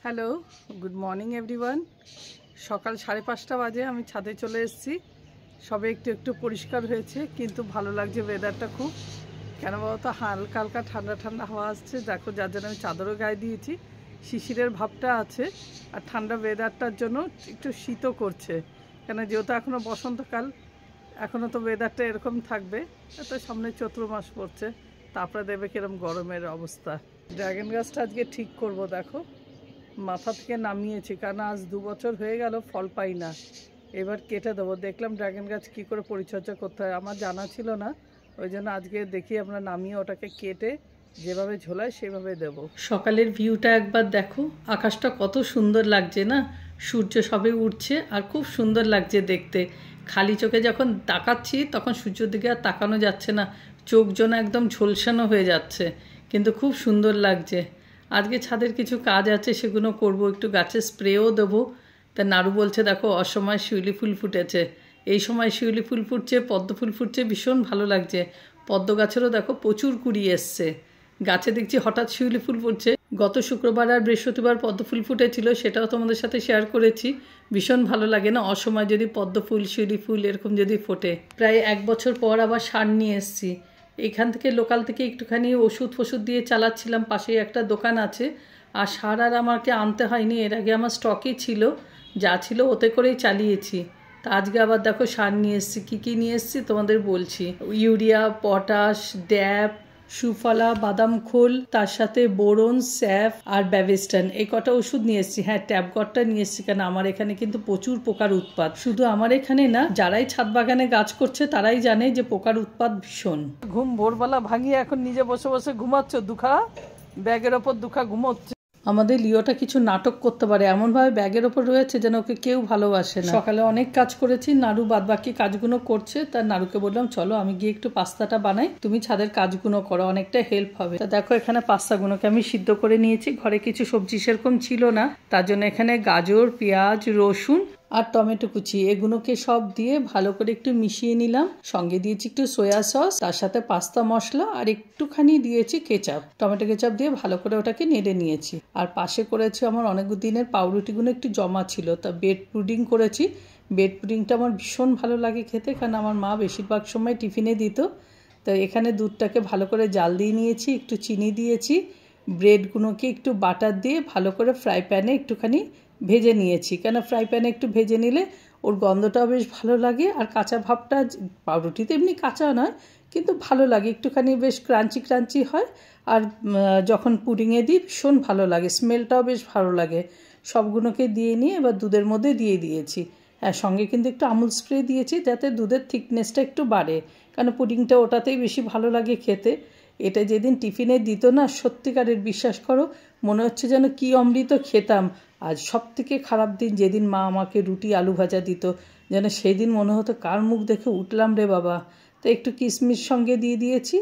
Hello, good morning everyone. সকাল 5:30 বাজে আমি ছাদে চলে এসেছি। সবে একটু একটু পরিষ্কার হয়েছে, কিন্তু ভালো লাগছে ওয়েদারটা খুব। কেন বলতো, হালকা হালকা ঠান্ডা ঠান্ডা হাওয়া আসছে। দেখো, যার জন্য আমি চাদরও গায়ে দিয়েছি। শিশিরের ভাবটা আছে, আর ঠান্ডা ওয়েদারটার জন্য একটু শীতও করছে। কেন, যেহেতু এখনও বসন্তকাল, এখনও তো ওয়েদারটা এরকম থাকবে। তো সামনে চৈত্র মাস পড়ছে, তারপরে দেবে কিরম গরমের অবস্থা। ড্রাগন গাছটা আজকে ঠিক করব। দেখো, মাথা থেকে নামিয়েছি, কারণ আজ 2 বছর হয়ে গেল ফল পাই না। এবার কেটে দেবো। দেখলাম ড্রাগন গাছ কী করে পরিচর্যা করতে হয়, আমার জানা ছিল না। ওই জন্য আজকে দেখি আমরা নামিয়ে ওটাকে কেটে যেভাবে ঝোলায় সেভাবে দেব। সকালের ভিউটা একবার দেখো, আকাশটা কত সুন্দর লাগছে না। সূর্য সবে উঠছে আর খুব সুন্দর লাগছে দেখতে। খালি চোখে যখন তাকাচ্ছি তখন সূর্যের দিকে আর তাকানো যাচ্ছে না, চোখ যেন একদম ঝলসানো হয়ে যাচ্ছে, কিন্তু খুব সুন্দর লাগছে। আজকে ছাদের কিছু কাজ আছে, সেগুলো করব। একটু গাছে স্প্রেও দেবো। তা নাড়ু বলছে দেখো, অসময় শিউলি ফুল ফুটেছে। এই সময় শিউলি ফুল ফুটছে, পদ্ম ফুল ফুটছে, ভীষণ ভালো লাগছে। পদ্ম গাছেরও দেখো প্রচুর কুড়ি এসছে। গাছে দেখছি হঠাৎ শিউলি ফুল ফুটছে। গত শুক্রবার আর বৃহস্পতিবার পদ্ম ফুল ফুটেছিল, সেটাও তোমাদের সাথে শেয়ার করেছি। ভীষণ ভালো লাগে না অসময় যদি পদ্ম ফুল, শিউলি ফুল এরকম যদি ফোটে। প্রায় 1 বছর পর আবার সার নিয়ে এসেছি। এখান থেকে লোকাল থেকে একটুখানি ওষুধ ফষুধ দিয়ে চালাচ্ছিলাম, পাশেই একটা দোকান আছে। আর সার আর আমাকে আনতে হয়নি, এর আগে আমার স্টকই ছিল, যা ছিল ওতে করেই চালিয়েছি। তা আজকে আবার দেখো সার নিয়ে এসেছি। কী কী নিয়ে এসেছি তোমাদের বলছি। ইউরিয়া, পটাশ, ড্যাপ, সুফলা, বাদাম খোল, তার সাথে বোরন, স্যাফ আর ব্যাভিস্টান, এই কটা ওষুধ নিয়ে এসেছি। হ্যাঁ, ট্যাবগটটা নিয়ে এসেছি, কেন আমার এখানে কিন্তু প্রচুর পোকার উৎপাত। শুধু আমার এখানে না, যারাই ছাদ বাগানে গাছ করছে তারাই জানে যে পোকার উৎপাত ভীষণ। ঘুম ভোরবেলা ভাঙিয়ে এখন নিজে বসে বসে ঘুমাচ্ছ, দুখা ব্যাগের ওপর দুখা ঘুমোচ্ছে। আমাদের লিওটা কিছু নাটক করতে পারে, এমনভাবে ব্যাগের ওপর রয়েছে যেন ওকে কেউ ভালোবাসে না। সকালে অনেক কাজ করেছি, নাড়ু বাদ বাকি কাজগুলো করছে। তার নাড়ুকে বললাম, চলো আমি গিয়ে একটু পাস্তাটা বানাই, তুমি ছাদের কাজগুলো করো, অনেকটা হেল্প হবে। তা দেখো, এখানে পাস্তাগুলোকে আমি সিদ্ধ করে নিয়েছি। ঘরে কিছু সবজি সেরকম ছিল না, তার জন্য এখানে গাজর, পেঁয়াজ, রসুন আর টমেটো কুচি, এগুলোকে সব দিয়ে ভালো করে একটু মিশিয়ে নিলাম। সঙ্গে দিয়েছি একটু সয়া সস, তার সাথে পাস্তা মশলা আর একটুখানি দিয়েছি কেচাপ, টমেটো কেচাপ দিয়ে ভালো করে ওটাকে নেড়ে নিয়েছি। আর পাশে করেছি আমার অনেক দিনের পাউরুটিগুলো একটু জমা ছিল, তা ব্রেড পুডিং করেছি। ব্রেড পুডিংটা আমার ভীষণ ভালো লাগে খেতে, কারণ আমার মা বেশিরভাগ সময় টিফিনে দিত। তো এখানে দুধটাকে ভালো করে জাল দিয়ে নিয়েছি, একটু চিনি দিয়েছি। ব্রেডগুলোকে একটু বাটার দিয়ে ভালো করে ফ্রাই প্যানে একটুখানি ভেজে নিয়েছি, কেন ফ্রাই প্যানে একটু ভেজে নিলে ওর গন্ধটাও বেশ ভালো লাগে। আর কাঁচা ভাবটা, পাউরুটিতে এমনি কাঁচা নয়, কিন্তু ভালো লাগে, একটুখানি বেশ ক্রাঞ্চি ক্রাঞ্চি হয়। আর যখন পুডিংয়ে দিই ভীষণ ভালো লাগে, স্মেলটাও বেশ ভালো লাগে। সবগুলোকে দিয়ে নিয়ে এবার দুধের মধ্যে দিয়ে দিয়েছি। হ্যাঁ, সঙ্গে কিন্তু একটু আমুল স্প্রে দিয়েছি, যাতে দুধের থিকনেসটা একটু বাড়ে, কারণ পুডিংটা ওটাতেই বেশি ভালো লাগে খেতে। এটা যেদিন টিফিনে দিত না, সত্যিকারের বিশ্বাস করো, মনে হচ্ছে যেন কি অমৃত খেতাম। আজ সব থেকে খারাপ দিন যেদিন মা আমাকে রুটি আলু ভাজা দিত, যেন সেই দিন মনে হতো কার মুখ দেখে উঠলাম রে বাবা। তো একটু কিশমিশ সঙ্গে দিয়ে দিয়েছি।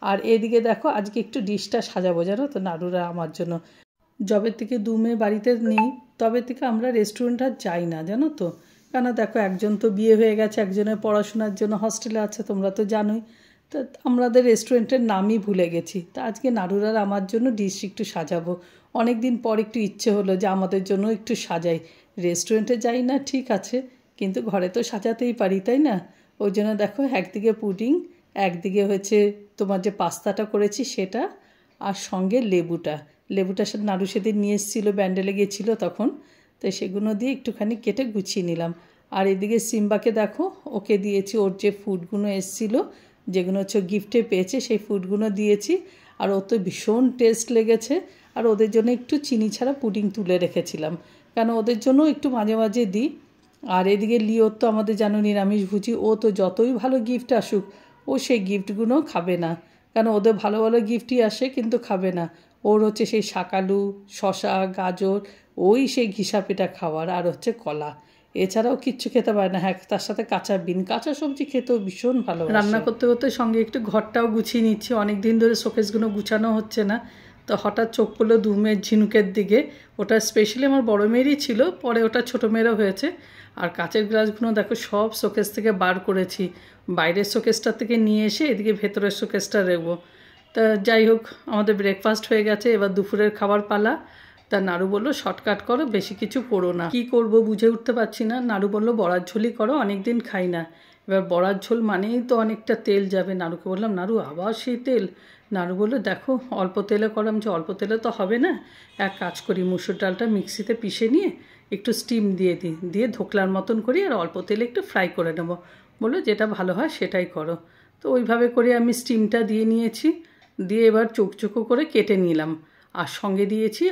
আর এদিকে দেখো, আজকে একটু ডিশটা সাজাবো, জানো তো, নাড়ুরা আমার জন্য। যবে থেকে 2 মেয়ে বাড়িতে নেই, তবে থেকে আমরা রেস্টুরেন্ট আর যাই না, জানো তো। কেন দেখো, একজন তো বিয়ে হয়ে গেছে, একজনের পড়াশোনার জন্য হস্টেলে আছে, তোমরা তো জানোই। তো আমাদের রেস্টুরেন্টের নামই ভুলে গেছি। তা আজকে নাড়ুরার আমার জন্য ডিশ একটু সাজাবো। অনেক দিন পর একটু ইচ্ছে হলো যে আমাদের জন্য একটু সাজাই। রেস্টুরেন্টে যাই না ঠিক আছে, কিন্তু ঘরে তো সাজাতেই পারি, তাই না? ওই জন্য দেখো, একদিকে পুডিং, একদিকে হচ্ছে তোমার যে পাস্তাটা করেছি সেটা, আর সঙ্গে লেবুটা নাড়ু সেদিন নিয়ে এসেছিলো, ব্যান্ডেলে গিয়েছিলো তখন। তো সেগুলো দিয়ে একটুখানি কেটে গুছিয়ে নিলাম। আর এদিকে সিম্বাকে দেখো, ওকে দিয়েছি ওর যে ফুডগুলো এসেছিলো, যেগুলো হচ্ছে গিফটে পেয়েছে, সেই ফুডগুলো দিয়েছি। আর ও তো ভীষণ টেস্ট লেগেছে। আর ওদের জন্য একটু চিনি ছাড়া পুডিং তুলে রেখেছিলাম, কেন ওদের জন্য একটু মাঝে মাঝে দিই। আর এদিকে লিওর তো আমাদের জানো নিরামিষভুজি, ও তো যতই ভালো গিফট আসুক, ও সেই গিফটগুলো খাবে না, কেন ওদের ভালো ভালো গিফটই আসে কিন্তু খাবে না। ওর হচ্ছে সেই শাকালু, শশা, গাজর, ওই সেই ঘিসা পিঠা খাওয়ার, আর হচ্ছে কলা, এছাড়াও কিচ্ছু খেতে পারে না। হ্যাঁ, তার সাথে কাঁচা বিন, কাঁচা সবজি খেতেও ভীষণ ভালো। রান্না করতে করতে সঙ্গে একটু ঘরটাও গুছিয়ে নিচ্ছি। অনেক দিন ধরে শোকেসগুলো গুছানো হচ্ছে না, তো হঠাৎ চোখ পড়লো 2 মেয়ের ঝিনুকের দিকে। ওটা স্পেশালি আমার বড় মেয়েরই ছিল, পরে ওটা ছোটো মেয়েরও হয়েছে। আর কাচের গ্লাসগুলো দেখো সব শোকেস থেকে বার করেছি, বাইরের শোকেসটার থেকে নিয়ে এসে এদিকে ভেতরের শোকেসটা রাখবো। তা যাই হোক, আমাদের ব্রেকফাস্ট হয়ে গেছে, এবার দুপুরের খাবার পালা। তা নাড়ু বললো শর্টকাট করো, বেশি কিছু করো না। কি করব বুঝে উঠতে পারছি না। নাড়ু বললো বড়ার ঝোলই করো, অনেক দিন খাই না। এবার বড়ার ঝোল মানেই তো অনেকটা তেল যাবে। নাড়ুকে বললাম নাড়ু আবার সেই তেল। নাড়ু বললো দেখো অল্প তেলে করো। যে অল্প তেলে তো হবে না, এক কাজ করি মুসুর ডালটা মিক্সিতে পিষে নিয়ে একটু স্টিম দিয়ে দিই, দিয়ে ধোকলার মতন করি আর অল্প তেলে একটু ফ্রাই করে নেবো। বললো যেটা ভালো হয় সেটাই করো। তো ওইভাবে করে আমি স্টিমটা দিয়ে নিয়েছি, দিয়ে এবার চোখো করে কেটে নিলাম। আর সঙ্গে দিয়েছি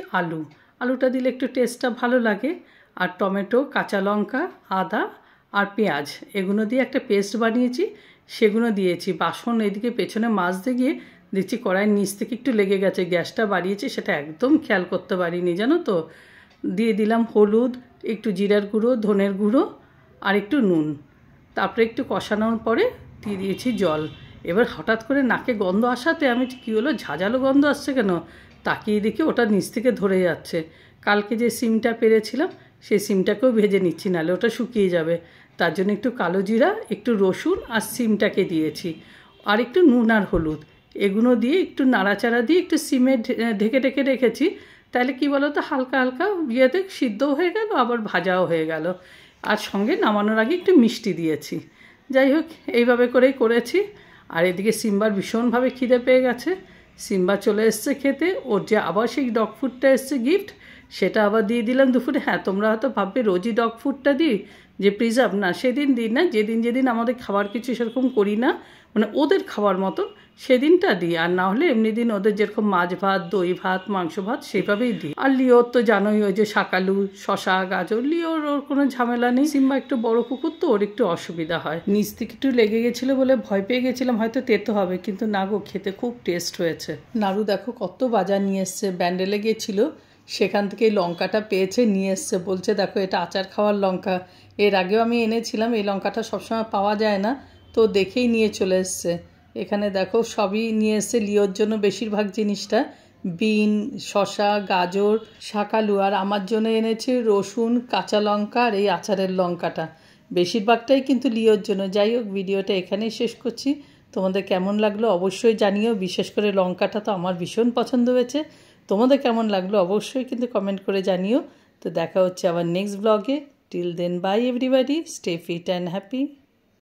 আলুটা দিলে একটু টেস্টটা ভালো লাগে। আর টমেটো, কাঁচা লঙ্কা, আদা আর পেঁয়াজ এগুলো দিয়ে একটা পেস্ট বানিয়েছি, সেগুলো দিয়েছি। বাসন এদিকে পেছনে মাজতে গিয়ে দেখছি কড়াইয়ের নিচ থেকে একটু লেগে গেছে, গ্যাসটা বাড়িয়েছি সেটা একদম খেয়াল করতে পারিনি জানো তো। দিয়ে দিলাম হলুদ, একটু জিরার গুঁড়ো, ধনের গুঁড়ো আর একটু নুন। তারপরে একটু কষানোর পরে দিয়ে দিয়েছি জল। এবার হঠাৎ করে নাকে গন্ধ আসাতে আমি কী হলো, ঝাঁঝালো গন্ধ আসছে কেন, তাকিয়ে দেখি ওটা নিচ থেকে ধরে যাচ্ছে। কালকে যে সিমটা পেরেছিলাম সেই সিমটাকেও ভেজে নিচ্ছি, নাহলে ওটা শুকিয়ে যাবে। তার জন্য একটু কালো জিরা, একটু রসুন আর সিমটাকে দিয়েছি, আর একটু নুন আর হলুদ এগুলো দিয়ে একটু নাড়াচাড়া দিয়ে একটু সিমে ঢেকে ঢেকে রেখেছি। তাহলে কী বলো তো, হালকা হালকা ইয়েতে সিদ্ধও হয়ে গেল, আবার ভাজাও হয়ে গেল। আর সঙ্গে নামানোর আগে একটু মিষ্টি দিয়েছি। যাই হোক এইভাবে করেই করেছি। আর এদিকে সিম্বার ভীষণভাবে খিদে পেয়ে গেছে। সিম্বা চলে এসছে খেতে, ওর যে আবার সেই ডগ ফুডটা এসছে গিফট, সেটা আবার দিয়ে দিলাম দুপুরে। হ্যাঁ তোমরা হয়তো ভাববে রোজই ডগ ফুডটা দিই, যে প্রিজার্ভ না, সেদিন দিই না। যেদিন আমাদের খাবার কিছু সেরকম করি না, মানে ওদের খাবার মতন সেদিনটা দিই। আর না হলে এমনি দিন ওদের যেরকম মাছ ভাত, দই ভাত, মাংস ভাত সেইভাবেই দিই। আর লিওর তো জানোই, ওই যে শাকালু, শশা, গাজর, লিওর ওর কোনো ঝামেলা নেই। সিম্বা একটু বড় কুকুর তো, ওর একটু অসুবিধা হয়। নিচ থেকে একটু লেগে গেছিলো বলে ভয় পেয়ে গেছিলাম হয়তো তেতো হবে, কিন্তু না গো, খেতে খুব টেস্ট হয়েছে। নাড়ু দেখো কত বাজার নিয়ে এসছে, ব্যান্ডেলে গিয়েছিলো সেখান থেকে এই লঙ্কাটা পেয়েছে, নিয়ে এসছে। বলছে দেখো এটা আচার খাওয়ার লঙ্কা, এর আগেও আমি এনেছিলাম, এই লঙ্কাটা সবসময় পাওয়া যায় না, তো দেখেই নিয়ে চলে এসছে। এখানে দেখো সবই নিয়ে এসছে লিওর জন্য, বেশিরভাগ জিনিসটা বিন, শশা, গাজর, শাকালু। আর আমার জন্য এনেছে রসুন, কাঁচা লঙ্কা আর এই আচারের লঙ্কাটা, বেশিরভাগটাই কিন্তু লিওর জন্য। যাই হোক, ভিডিওটা এখানেই শেষ করছি। তোমাদের কেমন লাগলো অবশ্যই জানিও, বিশেষ করে লঙ্কাটা তো আমার ভীষণ পছন্দ হয়েছে। তোমাদের কেমন লাগলো অবশ্যই কিন্তু কমেন্ট করে জানিও। তো দেখা হচ্ছে আবার নেক্সট ব্লগে। Till then bye everybody, stay fit and happy.